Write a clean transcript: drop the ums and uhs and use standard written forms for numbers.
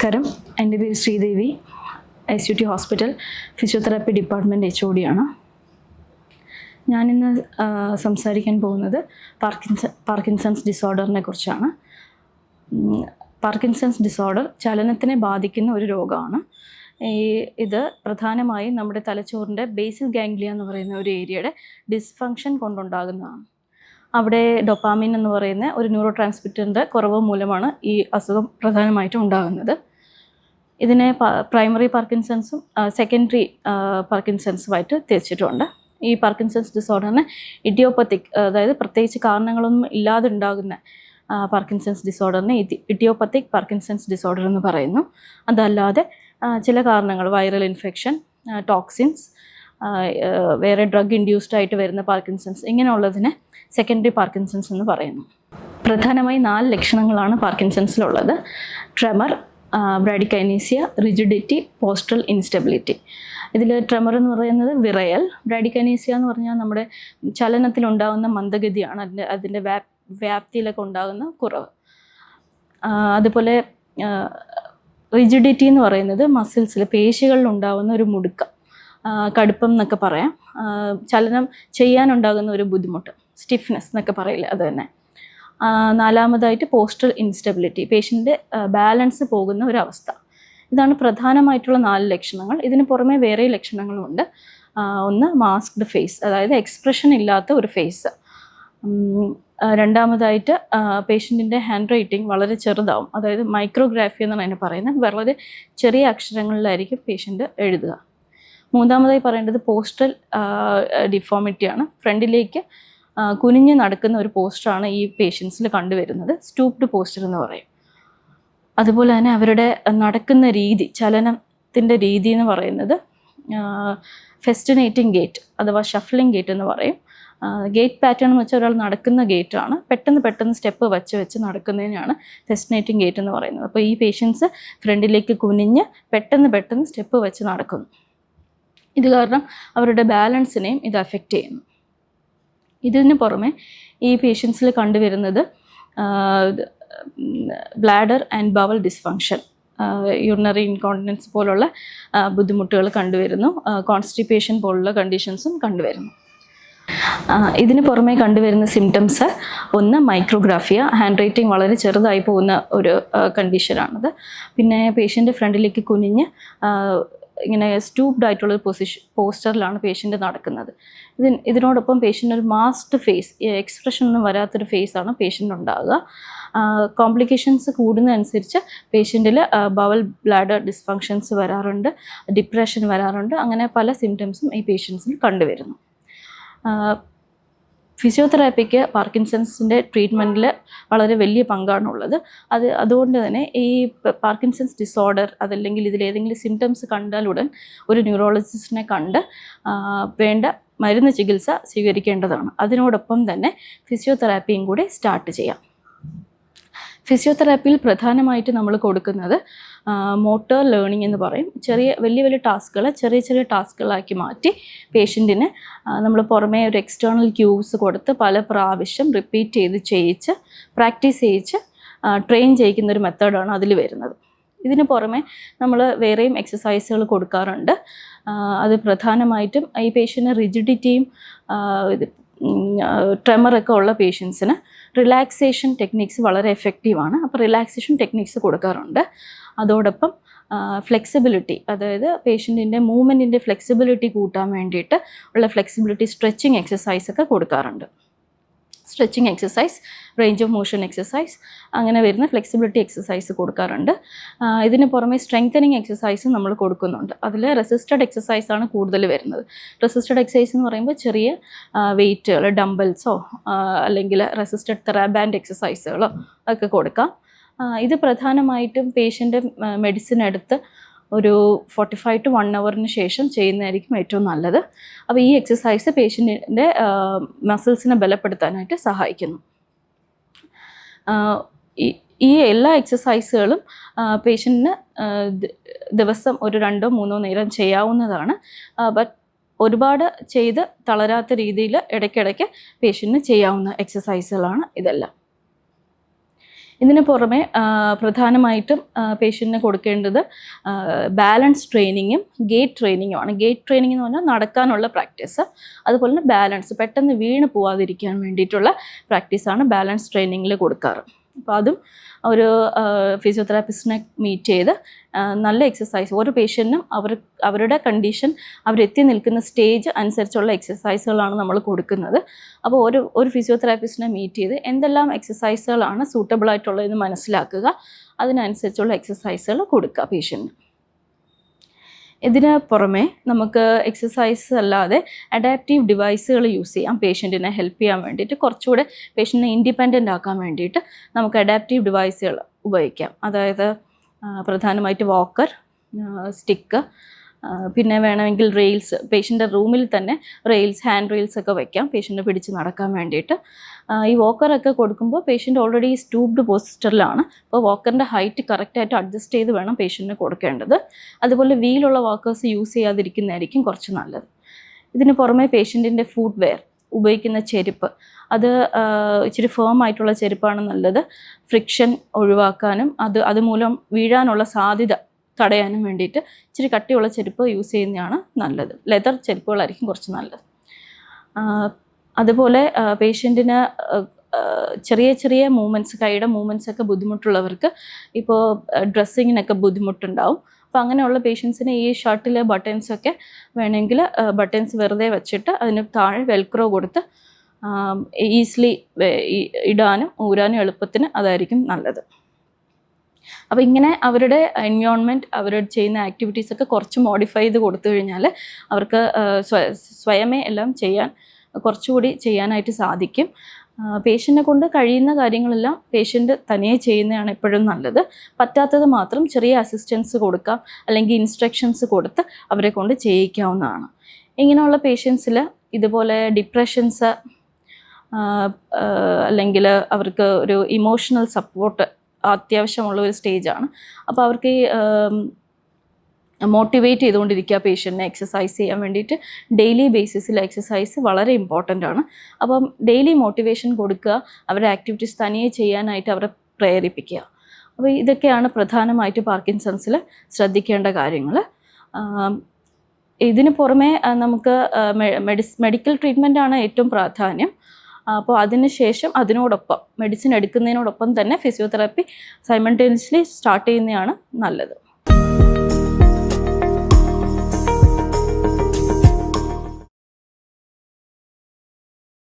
നമസ്കാരം, എൻ്റെ പേര് Sreedevi. SUT hospital physiotherapy department HOD ആണ്. ഞാനിന്ന് സംസാരിക്കാൻ പോകുന്നത് പാർക്കിൻസൺസ് ഡിസോർഡറിനെ കുറിച്ചാണ്. പാർക്കിൻസൺസ് ഡിസോർഡർ ചലനത്തിനെ ബാധിക്കുന്ന ഒരു രോഗമാണ്. ഇത് പ്രധാനമായും നമ്മുടെ തലച്ചോറിൻ്റെ ബേസിൽ ഗാംഗ്ലിയ എന്ന് പറയുന്ന ഒരു ഏരിയയുടെ ഡിസ്ഫങ്ഷൻ കൊണ്ടുണ്ടാകുന്നതാണ്. അവിടെ ഡൊപ്പാമിൻ എന്ന് പറയുന്ന ഒരു ന്യൂറോ ട്രാൻസ്മിറ്ററിൻ്റെ കുറവ് മൂലമാണ് ഈ അസുഖം പ്രധാനമായിട്ടും ഉണ്ടാകുന്നത്. ഇതിനെ പ്രൈമറി പാർക്കിൻസൺസും സെക്കൻഡറി പാർക്കിൻസൺസുമായിട്ട് തിരിച്ചിട്ടുണ്ട്. ഈ പാർക്കിൻസൺസ് ഡിസോർഡറിനെ ഇഡിയോപ്പത്തിക്, അതായത് പ്രത്യേകിച്ച് കാരണങ്ങളൊന്നും ഇല്ലാതെ ഉണ്ടാകുന്ന പാർക്കിൻസൺസ് ഡിസോർഡറിനെ ഇഡിയോപ്പത്തിക് പാർക്കിൻസൺസ് ഡിസോർഡർ എന്ന് പറയുന്നു. അതല്ലാതെ ചില കാരണങ്ങൾ, വൈറൽ ഇൻഫെക്ഷൻ, ടോക്സിൻസ്, വേറെ ഡ്രഗ് ഇൻഡ്യൂസ്ഡ് ആയിട്ട് വരുന്ന പാർക്കിൻസൺസ്, ഇങ്ങനെയുള്ളതിനെ സെക്കൻഡറി പാർക്കിൻസൺസ് എന്ന് പറയുന്നു. പ്രധാനമായി 4 ലക്ഷണങ്ങളാണ് പാർക്കിൻസൺസിലുള്ളത്: ട്രെമർ, ബ്രാഡിക്കൈനീസിയ, റിജിഡിറ്റി, പോസ്റ്ററൽ ഇൻസ്റ്റെബിലിറ്റി. ഇതിൽ ട്രെമർ എന്ന് പറയുന്നത് വിറയൽ, ബ്രാഡിക്കൈനീസിയ എന്ന് പറഞ്ഞാൽ നമ്മുടെ ചലനത്തിലുണ്ടാകുന്ന മന്ദഗതിയാണ്, അതിൻ്റെ വ്യാപ്തിയിലൊക്കെ ഉണ്ടാകുന്ന കുറവ്. അതുപോലെ റിജിഡിറ്റി എന്ന് പറയുന്നത് മസിൽസിൽ, പേശികളിൽ ഉണ്ടാകുന്ന ഒരു മുടുക്കം, കടുപ്പം എന്നൊക്കെ പറയാം. ചലനം ചെയ്യാനുണ്ടാകുന്ന ഒരു ബുദ്ധിമുട്ട്, സ്റ്റിഫ്നെസ് എന്നൊക്കെ പറയില്ല, അത് തന്നെ. 4മതായിട്ട് പോസ്റ്ററൽ ഇൻസ്റ്റെബിലിറ്റി, പേഷ്യൻ്റെ ബാലൻസ് പോകുന്ന ഒരവസ്ഥ. ഇതാണ് പ്രധാനമായിട്ടുള്ള 4 ലക്ഷണങ്ങൾ. ഇതിന് പുറമെ വേറെ ലക്ഷണങ്ങളുമുണ്ട്. ഒന്ന് മാസ്ക്ഡ് ഫേസ്, അതായത് എക്സ്പ്രഷൻ ഇല്ലാത്ത ഒരു ഫേസ്. രണ്ടാമതായിട്ട് പേഷ്യൻറ്റിൻ്റെ ഹാൻഡ് റൈറ്റിംഗ് വളരെ ചെറുതാവും, അതായത് മൈക്രോഗ്രാഫി എന്നാണ് അതിനെ പറയുന്നത്. വളരെ ചെറിയ അക്ഷരങ്ങളിലായിരിക്കും പേഷ്യൻ്റ് എഴുതുക. മൂന്നാമതായി പറയേണ്ടത് പോസ്റ്ററൽ ഡിഫോമിറ്റിയാണ്. ഫ്രണ്ടിലേക്ക് കുനിഞ്ഞ് നടക്കുന്ന ഒരു പോസ്റ്ററാണ് ഈ പേഷ്യൻസിൽ കണ്ടുവരുന്നത്. സ്റ്റൂപ്ഡ് പോസ്റ്റർ എന്ന് പറയും. അതുപോലെ തന്നെ അവരുടെ നടക്കുന്ന രീതി, ചലനത്തിൻ്റെ രീതി എന്ന് പറയുന്നത് ഫെസ്റ്റിനേറ്റിംഗ് ഗേറ്റ് അഥവാ ഷഫ്ലിംഗ് ഗേറ്റ് എന്ന് പറയും. ഗേറ്റ് പാറ്റേൺ എന്ന് വെച്ചാൽ ഒരാൾ നടക്കുന്ന ഗേറ്റാണ്. പെട്ടെന്ന് സ്റ്റെപ്പ് വെച്ച് നടക്കുന്നതിനാണ് ഫെസ്റ്റിനേറ്റിംഗ് ഗേറ്റ് എന്ന് പറയുന്നത്. അപ്പോൾ ഈ പേഷ്യൻസ് ഫ്രണ്ടിലേക്ക് കുനിഞ്ഞ് പെട്ടെന്ന് സ്റ്റെപ്പ് വെച്ച് നടക്കുന്നു. ഇത് കാരണം അവരുടെ ബാലൻസിനെയും ഇത് അഫക്റ്റ് ചെയ്യുന്നു. ഇതിന് പുറമെ ഈ പേഷ്യൻസിൽ കണ്ടുവരുന്നത് bladder and bowel dysfunction, urinary incontinence പോലുള്ള ബുദ്ധിമുട്ടുകൾ കണ്ടുവരുന്നു. കോൺസ്റ്റിപ്പേഷൻ പോലുള്ള കണ്ടീഷൻസും കണ്ടുവരുന്നു. ഇതിന് പുറമെ കണ്ടുവരുന്ന സിംറ്റംസ്, ഒന്ന് മൈക്രോഗ്രാഫിയ, ഹാൻഡ് റൈറ്റിംഗ് വളരെ ചെറുതായി പോകുന്ന ഒരു കണ്ടീഷനാണത്. പിന്നെ പേഷ്യൻ്റ് ഫ്രണ്ടിലേക്ക് കുനിഞ്ഞ് ഇങ്ങനെ സ്റ്റൂപ്ഡ് ആയിട്ടുള്ളൊരു പോസ്റ്ററിലാണ് പേഷ്യൻ്റ് നടക്കുന്നത്. ഇതിനോടൊപ്പം പേഷ്യൻ്റ് ഒരു മാസ്ക്ഡ് ഫേസ്, എക്സ്പ്രഷൻ ഒന്നും വരാത്തൊരു ഫേസാണ് പേഷ്യൻ്റ് ഉണ്ടാകുക. കോംപ്ലിക്കേഷൻസ് കൂടുന്നതനുസരിച്ച് പേഷ്യൻറ്റിൽ ബവൽ ബ്ലാഡർ ഡിസ്ഫങ്ഷൻസ് വരാറുണ്ട്, ഡിപ്രഷൻ വരാറുണ്ട്. അങ്ങനെ പല സിംറ്റംസും ഈ പേഷ്യൻസിൽ കണ്ടുവരുന്നു. ഫിസിയോതെറാപ്പിക്ക് പാർക്കിൻസൺസിൻ്റെ ട്രീറ്റ്മെൻറ്റിൽ വളരെ വലിയ പങ്കാണുള്ളത്. അതുകൊണ്ട് തന്നെ ഈ പാർക്കിൻസൺസ് ഡിസോർഡർ അതല്ലെങ്കിൽ ഇതിലേതെങ്കിലും സിംറ്റംസ് കണ്ടാലുടൻ ഒരു ന്യൂറോളജിസ്റ്റിനെ കണ്ട് വേണ്ട മരുന്ന് ചികിത്സ സ്വീകരിക്കേണ്ടതാണ്. അതിനോടൊപ്പം തന്നെ ഫിസിയോതെറാപ്പിയും കൂടി സ്റ്റാർട്ട് ചെയ്യാം. ഫിസിയോതെറാപ്പിയിൽ പ്രധാനമായിട്ട് നമ്മൾ കൊടുക്കുന്നത് മോട്ടോർ ലേണിംഗ് എന്ന് പറയും. വലിയ ടാസ്കുകൾ ചെറിയ ടാസ്കുകളാക്കി മാറ്റി പേഷ്യൻറ്റിന് നമ്മൾ പുറമേ ഒരു എക്സ്റ്റേണൽ ക്യൂസ് കൊടുത്ത് പല പ്രാവശ്യം റിപ്പീറ്റ് ചെയ്യിച്ച് പ്രാക്ടീസ് ചെയ്യിച്ച് ട്രെയിൻ ചെയ്യിക്കുന്ന ഒരു മെത്തേഡാണ് അതിൽ വരുന്നത്. ഇതിന് പുറമെ നമ്മൾ വേറെയും എക്സസൈസുകൾ കൊടുക്കാറുണ്ട്. അത് പ്രധാനമായിട്ടും ഈ പേഷ്യൻറ്റിന് റിജിഡിറ്റിയും ട്രെമറൊക്കെ ഉള്ള പേഷ്യൻസിന് റിലാക്സേഷൻ ടെക്നിക്സ് വളരെ എഫക്റ്റീവാണ്. അപ്പോൾ റിലാക്സേഷൻ ടെക്നിക്സ് കൊടുക്കാറുണ്ട്. അതോടൊപ്പം ഫ്ലെക്സിബിലിറ്റി, അതായത് പേഷ്യൻറ്റിൻ്റെ മൂവ്മെൻറ്റിൻ്റെ ഫ്ലെക്സിബിലിറ്റി കൂട്ടാൻ വേണ്ടിയിട്ട് ഉള്ള ഫ്ലെക്സിബിലിറ്റി സ്ട്രെച്ചിങ് എക്സസൈസൊക്കെ കൊടുക്കാറുണ്ട്. Stretching exercise, range of motion exercise, അങ്ങനെ വരുന്ന ഫ്ലെക്സിബിലിറ്റി എക്സസൈസ് കൊടുക്കാറുണ്ട്. ഇതിന് പുറമെ സ്ട്രെങ്തനിങ് എക്സസൈസ് നമ്മൾ കൊടുക്കുന്നുണ്ട്. അതിൽ റെസിസ്റ്റഡ് എക്സസൈസാണ് കൂടുതൽ വരുന്നത്. റെസിസ്റ്റഡ് എക്സസൈസ് എന്ന് പറയുമ്പോൾ ചെറിയ വെയിറ്റുകൾ, ഡംബൽസോ അല്ലെങ്കിൽ റെസിസ്റ്റഡ് തെറാബാൻഡ് എക്സസൈസുകളോ ഒക്കെ കൊടുക്കാം. ഇത് പ്രധാനമായിട്ടും പേഷ്യൻ്റ് മെഡിസിൻ എടുത്ത് ഒരു 45 to 1 hour ശേഷം ചെയ്യുന്നതായിരിക്കും ഏറ്റവും നല്ലത്. അപ്പോൾ ഈ എക്സസൈസ് പേഷ്യൻറ്റിൻ്റെ മസിൽസിനെ ബലപ്പെടുത്താനായിട്ട് സഹായിക്കുന്നു. ഈ എല്ലാ എക്സസൈസുകളും പേഷ്യൻറ്റിന് ദിവസം ഒരു 2-3 നേരം ചെയ്യാവുന്നതാണ്. ബട്ട് ഒരുപാട് ചെയ്ത് തളരാത്ത രീതിയിൽ ഇടയ്ക്കിടയ്ക്ക് പേഷ്യൻറ്റിന് ചെയ്യാവുന്ന എക്സസൈസുകളാണ് ഇതെല്ലാം. ഇതിന് പുറമെ പ്രധാനമായിട്ടും പേഷ്യൻറ്റിന് കൊടുക്കേണ്ടത് ബാലൻസ് ട്രെയിനിങ്ങും ഗേറ്റ് ട്രെയിനിങ്ങുമാണ്. ഗേറ്റ് ട്രെയിനിങ് എന്ന് പറഞ്ഞാൽ നടക്കാനുള്ള പ്രാക്ടീസ്, അതുപോലെ തന്നെ ബാലൻസ് പെട്ടെന്ന് വീണ് പോവാതിരിക്കാൻ വേണ്ടിയിട്ടുള്ള പ്രാക്ടീസാണ് ബാലൻസ് ട്രെയിനിങ്ങിൽ കൊടുക്കാറ്. അപ്പോൾ അതും ഒരു ഫിസിയോതെറാപ്പിസ്റ്റിനെ മീറ്റ് ചെയ്ത് നല്ല എക്സസൈസ് ഓരോ പേഷ്യൻറ്റിനും അവരുടെ കണ്ടീഷൻ അവരെത്തി നിൽക്കുന്ന സ്റ്റേജ് അനുസരിച്ചുള്ള എക്സസൈസുകളാണ് നമ്മൾ കൊടുക്കുന്നത്. അപ്പോൾ ഒരു ഫിസിയോതെറാപ്പിസ്റ്റിനെ മീറ്റ് ചെയ്ത് എന്തെല്ലാം എക്സസൈസുകളാണ് സൂട്ടബിൾ ആയിട്ടുള്ളതെന്ന് മനസ്സിലാക്കുക, അതിനനുസരിച്ചുള്ള എക്സസൈസുകൾ കൊടുക്കുക പേഷ്യൻറ്റിന്. ഇതിന് പുറമെ നമുക്ക് എക്സസൈസ് അല്ലാതെ അഡാപ്റ്റീവ് ഡിവൈസുകൾ യൂസ് ചെയ്യാം. പേഷ്യൻറ്റിനെ ഹെൽപ്പ് ചെയ്യാൻ വേണ്ടിയിട്ട്, കുറച്ചുകൂടെ പേഷ്യൻറ്റിനെ ഇൻഡിപെൻഡൻ്റ് ആക്കാൻ വേണ്ടിയിട്ട് നമുക്ക് അഡാപ്റ്റീവ് ഡിവൈസുകൾ ഉപയോഗിക്കാം. അതായത് പ്രധാനമായിട്ട് വാക്കർ, സ്റ്റിക്ക്, പിന്നെ വേണമെങ്കിൽ റെയിൽസ്, പേഷ്യൻ്റെ റൂമിൽ തന്നെ റെയിൽസ്, ഹാൻഡ് റെയിൽസ് ഒക്കെ വയ്ക്കാം പേഷ്യൻറ്റ് പിടിച്ച് നടക്കാൻ വേണ്ടിയിട്ട്. ഈ വാക്കറൊക്കെ കൊടുക്കുമ്പോൾ പേഷ്യൻ്റ് ഓൾറെഡി സ്റ്റൂപ്ഡ് പോസ്റ്ററിലാണ്, അപ്പോൾ വാക്കറിൻ്റെ ഹൈറ്റ് കറക്റ്റായിട്ട് അഡ്ജസ്റ്റ് ചെയ്ത് വേണം പേഷ്യൻറ്റിന് കൊടുക്കേണ്ടത്. അതുപോലെ വീലുള്ള വാക്കേഴ്സ് യൂസ് ചെയ്യാതിരിക്കുന്നതായിരിക്കും കുറച്ച് നല്ലത്. ഇതിന് പുറമെ പേഷ്യൻറ്റിൻ്റെ ഫുഡ് വെയർ, ഉപയോഗിക്കുന്ന ചെരുപ്പ്, അത് ഇച്ചിരി ഫേം ആയിട്ടുള്ള ചെരുപ്പാണ് നല്ലത്. ഫ്രിക്ഷൻ ഒഴിവാക്കാനും അതുമൂലം വീഴാനുള്ള സാധ്യത തടയാനും വേണ്ടിയിട്ട് ഇച്ചിരി കട്ടിയുള്ള ചെരുപ്പ് യൂസ് ചെയ്യുന്നതാണ് നല്ലത്. ലെതർ ചെരുപ്പുകളായിരിക്കും കുറച്ച് നല്ലത്. അതുപോലെ പേഷ്യൻറ്റിന് ചെറിയ ചെറിയ മൂവ്മെൻറ്റ്സ്, കൈയുടെ മൂവ്മെൻറ്റ്സ് ഒക്കെ ബുദ്ധിമുട്ടുള്ളവർക്ക് ഇപ്പോൾ ഡ്രസ്സിങ്ങിനൊക്കെ ബുദ്ധിമുട്ടുണ്ടാവും. അപ്പോൾ അങ്ങനെയുള്ള പേഷ്യൻസിന് ഈ ഷർട്ടിലെ ബട്ടൺസൊക്കെ വേണമെങ്കിൽ ബട്ടൺസ് വെറുതെ വെച്ചിട്ട് അതിന് താഴെ വെൽക്രോ കൊടുത്ത് ഈസിലി ഇടാനും ഊരാനും എളുപ്പത്തിന് അതായിരിക്കും നല്ലത്. അപ്പോൾ ഇങ്ങനെ അവരുടെ എൻവയോൺമെൻറ്റ്, അവർ ചെയ്യുന്ന ആക്ടിവിറ്റീസൊക്കെ കുറച്ച് മോഡിഫൈ ചെയ്ത് കൊടുത്തു കഴിഞ്ഞാൽ അവർക്ക് സ്വയമേ എല്ലാം കുറച്ചുകൂടി ചെയ്യാനായിട്ട് സാധിക്കും. പേഷ്യൻറ്റിനെ കൊണ്ട് കഴിയുന്ന കാര്യങ്ങളെല്ലാം പേഷ്യൻ്റ് തനിയെ ചെയ്യുന്നതാണ് എപ്പോഴും നല്ലത്. പറ്റാത്തത് മാത്രം ചെറിയ അസിസ്റ്റൻസ് കൊടുക്കാം, അല്ലെങ്കിൽ ഇൻസ്ട്രക്ഷൻസ് കൊടുത്ത് അവരെ കൊണ്ട് ചെയ്യിക്കാവുന്നതാണ്. ഇങ്ങനെയുള്ള പേഷ്യൻസിൽ ഇതുപോലെ ഡിപ്രഷൻസ്, അല്ലെങ്കിൽ അവർക്ക് ഒരു ഇമോഷണൽ സപ്പോർട്ട് അത്യാവശ്യമുള്ള ഒരു സ്റ്റേജാണ്. അപ്പോൾ അവർക്ക് ഈ മോട്ടിവേറ്റ് ചെയ്തുകൊണ്ടിരിക്കുക പേഷ്യൻറ്റിനെ എക്സസൈസ് ചെയ്യാൻ വേണ്ടിയിട്ട്. ഡെയിലി ബേസിസിൽ എക്സസൈസ് വളരെ ഇമ്പോർട്ടൻ്റ് ആണ്. അപ്പം ഡെയിലി മോട്ടിവേഷൻ കൊടുക്കുക, അവരുടെ ആക്ടിവിറ്റീസ് തനിയെ ചെയ്യാനായിട്ട് അവരെ പ്രേരിപ്പിക്കുക. അപ്പോൾ ഇതൊക്കെയാണ് പ്രധാനമായിട്ട് പാർക്കിൻസൺസിൽ ശ്രദ്ധിക്കേണ്ട കാര്യങ്ങൾ. ഇതിന് പുറമെ നമുക്ക് മെഡിക്കൽ ട്രീറ്റ്മെൻറ്റാണ് ഏറ്റവും പ്രാധാന്യം. അപ്പോൾ അതിനുശേഷം അതിനോടൊപ്പം മെഡിസിൻ എടുക്കുന്നതിനോടൊപ്പം തന്നെ ഫിസിയോതെറാപ്പി സൈമൾട്ടേനിയസ്ലി സ്റ്റാർട്ട് ചെയ്യുന്നതാണ് നല്ലത്.